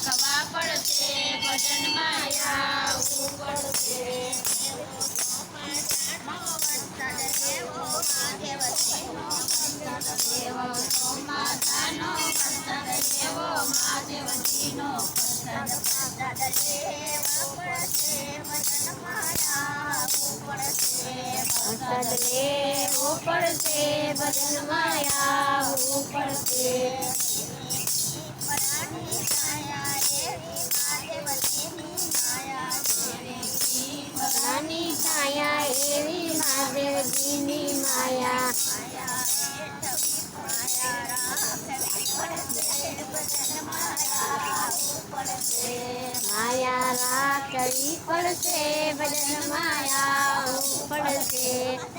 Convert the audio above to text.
રાખવા પડશે ભજન માયા પડશે માતાનો પ્રસાદ લેવો મહાદેવજીનો પ્રસાદ લેવો પડશે ભજન માયા પડશે પરાની છાયા એવી મહાદેવજીની માયા માયા રાખવી પડશે ભજન માયા પડશે